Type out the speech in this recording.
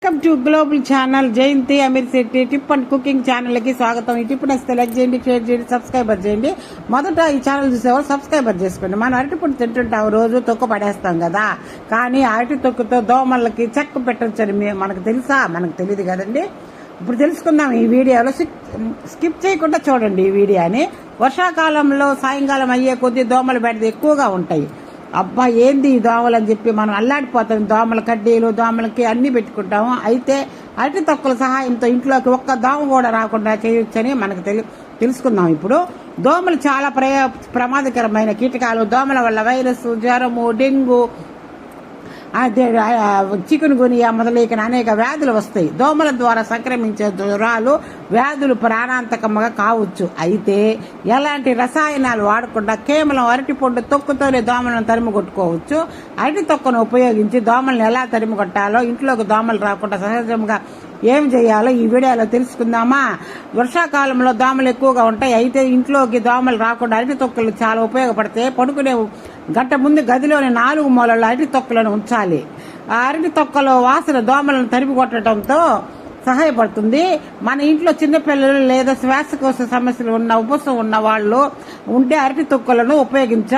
Welcome to global channel Jayanti Amir Shetty tip and cooking channel కి స్వాగతం. ఈ టిప్ నచ్చితే లైక్ చేయండి, షేర్ చేయండి, సబ్స్క్రైబర్ చేయండి. మొదట ఈ ఛానల్ చూసేవాళ్ళు సబ్స్క్రైబర్ చేసుకోండి. మనం అరటిపొడి తింటుంటాం, రోజు తొక్కు పడేస్తాం కదా, కానీ అరటి తొక్కుతో దోమలకి చెక్క పెట్టొచ్చని మనకు తెలుసా? మనకు తెలియదు కదండి. ఇప్పుడు తెలుసుకుందాం ఈ వీడియోలో. స్కిప్ చేయకుండా చూడండి ఈ వీడియోని. వర్షాకాలంలో సాయంకాలం అయ్యే కొద్దీ దోమల బెడద ఎక్కువగా ఉంటాయి. అబ్బా ఏంది ఈ దోమలు అని చెప్పి మనం అల్లాడిపోతాం. దోమల కడ్డీలు, దోమలకి అన్ని పెట్టుకుంటాము. అయితే అరటి తొక్కల సహాయంతో ఇంట్లోకి ఒక్క దోమ కూడా రాకుండా చేయొచ్చని మనకు తెలుసుకుందాం. ఇప్పుడు దోమలు చాలా ప్రమాదకరమైన కీటకాలు. దోమల వల్ల వైరస్, జ్వరము, డెంగ్యూ, చికెన్ గునియా మొదలైన అనేక వ్యాధులు వస్తాయి. దోమల ద్వారా సంక్రమించే జ్వరాలు, వ్యాధులు ప్రాణాంతకంగా కావచ్చు. అయితే ఎలాంటి రసాయనాలు వాడకుండా కేవలం అరటి పండు తొక్కుతోనే దోమలను తరిమి కొట్టుకోవచ్చు. అరటి తొక్కను ఉపయోగించి దోమలను ఎలా తరిమి కొట్టాలో, ఇంట్లోకి దోమలు రాకుండా సహజంగా ఏం చేయాలో ఈ వీడియోలో తెలుసుకుందామా. వర్షాకాలంలో దోమలు ఎక్కువగా ఉంటాయి. అయితే ఇంట్లోకి దోమలు రాకుండా అరటి తొక్కలు చాలా ఉపయోగపడతాయి. పడుకునే గంట ముందు గదిలోని 4 మూలల్లో అరటి తొక్కలను ఉంచాలి. ఆ అరటి తొక్కలో వాసన దోమలను తరిమి కొట్టడంతో సహాయపడుతుంది. మన ఇంట్లో చిన్నపిల్లలు లేదా శ్వాసకోశ సమస్యలు ఉన్న, ఉబ్బసం ఉన్న వాళ్ళు ఉంటే అరటి తొక్కలను ఉపయోగించ